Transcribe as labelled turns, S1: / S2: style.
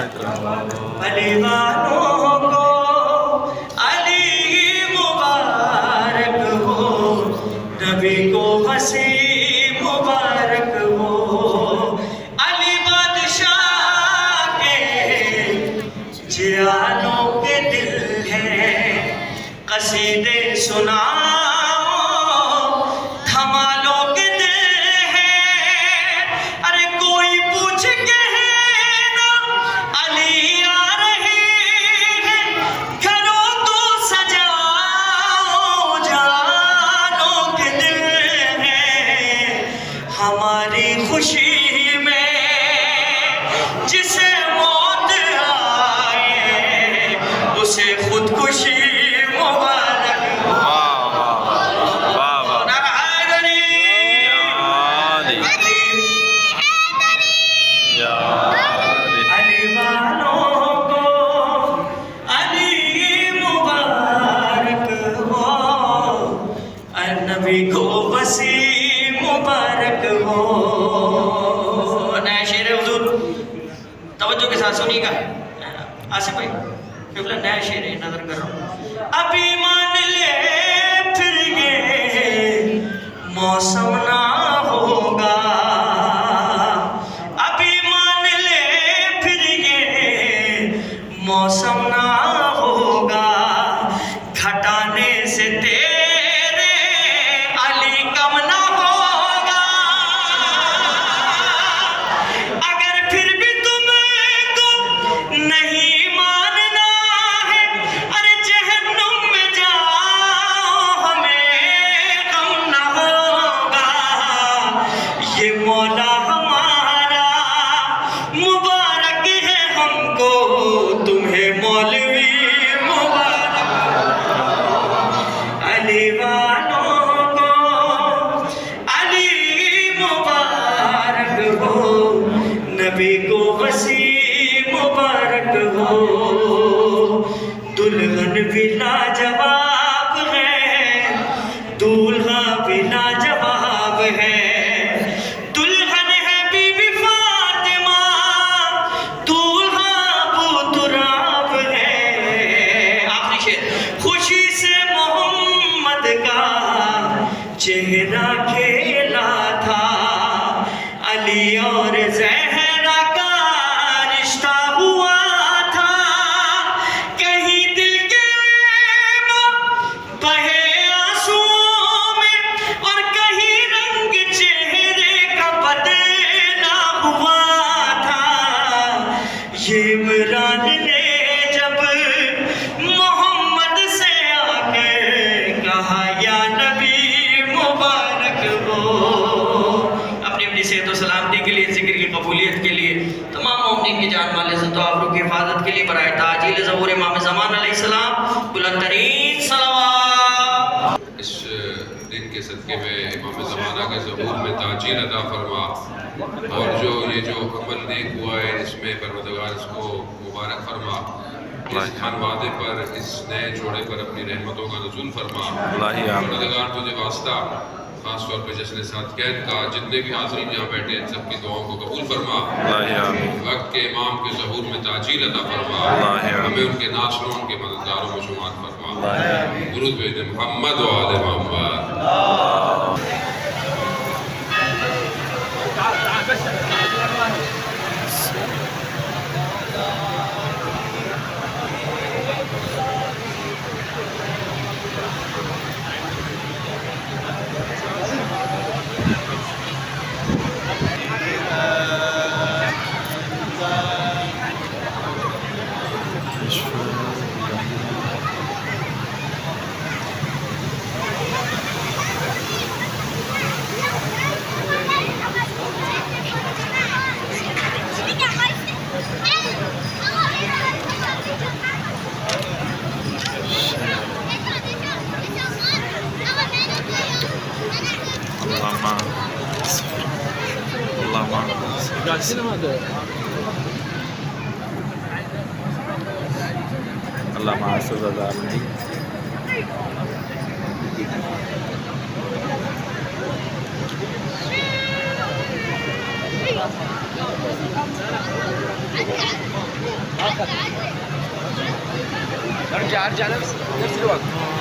S1: अली वालों को अली मुबारक हो, नबी को वसी मुबारक हो। अली बादशाह के जियालों के दिल है, कसीदे सुनाओ धमालों के दिल है। अरे कोई पूछ के ना अली आ रहे हैं, घरों को सजाओ जानों के दिल है। हमारी खुशी में जिसे मौत आए, उसे खुदकुशी नबी को वसी मुबारक हो। नया शेर है हुजूर, तवज्जो के साथ सुनिएगा। आसिफ भाई फिर नया शेर है, नजर कर रहा हूँ। अभी मान ले फिर ये मौसम ना होगा, अभी मान ले फिर ये मौसम ना होगा, घटाने से तेरे अली कम ना होगा। अगर फिर भी तुमको नहीं मानना है, अरे जहन्नुम में जाओ हमें गम ना होगा। ये मौला हमारा मुबारक है हमको, तुम्हें मौलवी अली वालों को अली मुबारक हो, नबी को वसी मुबारक हो। दुल्हन भी लाजवाब है, दूल्हा भी लाजवाब है। दुल्हन है बीबी फातिमा, दूल्हा अबू तुराब है। आखिरी शेर, खुशी से का चेहरा खेला था, अली और ज़हरा का रिश्ता हुआ था। कहीं दिल के बहे आंसुओं में, और कहीं रंग चेहरे का बदला हुआ था। ये इमरान ने जब मोहम्मद से आके कहा या नबी मुबारक हो। अपनी अपनी सेहत और सलामती के लिए, जिक्र की कबूलियत के लिए, तमाम मोमिनीन की जान माल इज़्ज़त और आबरू की हिफाजत के लिए बराए ताजील ज़हूर इमाम ज़मान अलैहिस्सलाम बुलंदतरीन सलावत।
S2: इस दिन के सदक़े में इमाम ज़माना के ज़हूर में ताजील अता फरमा, और जो ये जो अमल नेक हुआ है इसमें परवरदिगार इसको मुबारक फरमा। इस खानवादे पर, इस नए जोड़े पर अपनी रहमतों का नुज़ूल फरमा। परवरदिगार तुझे वास्ता खास तौर पर जश्न सादक़ैन का जितने भी हाज़रीन यहाँ बैठे हैं सबकी दुआओं को कबूल फरमा। वक्त के इमाम के ज़हूर में ताजील अता फरमा, हमें उनके नासलों उनके मददगारों में शुमार फरमा। दुरूद भेज मोहम्मद व आले मोहम्मद।
S3: अल्लाह मासूज़
S4: Yeah.
S3: और चार चैनल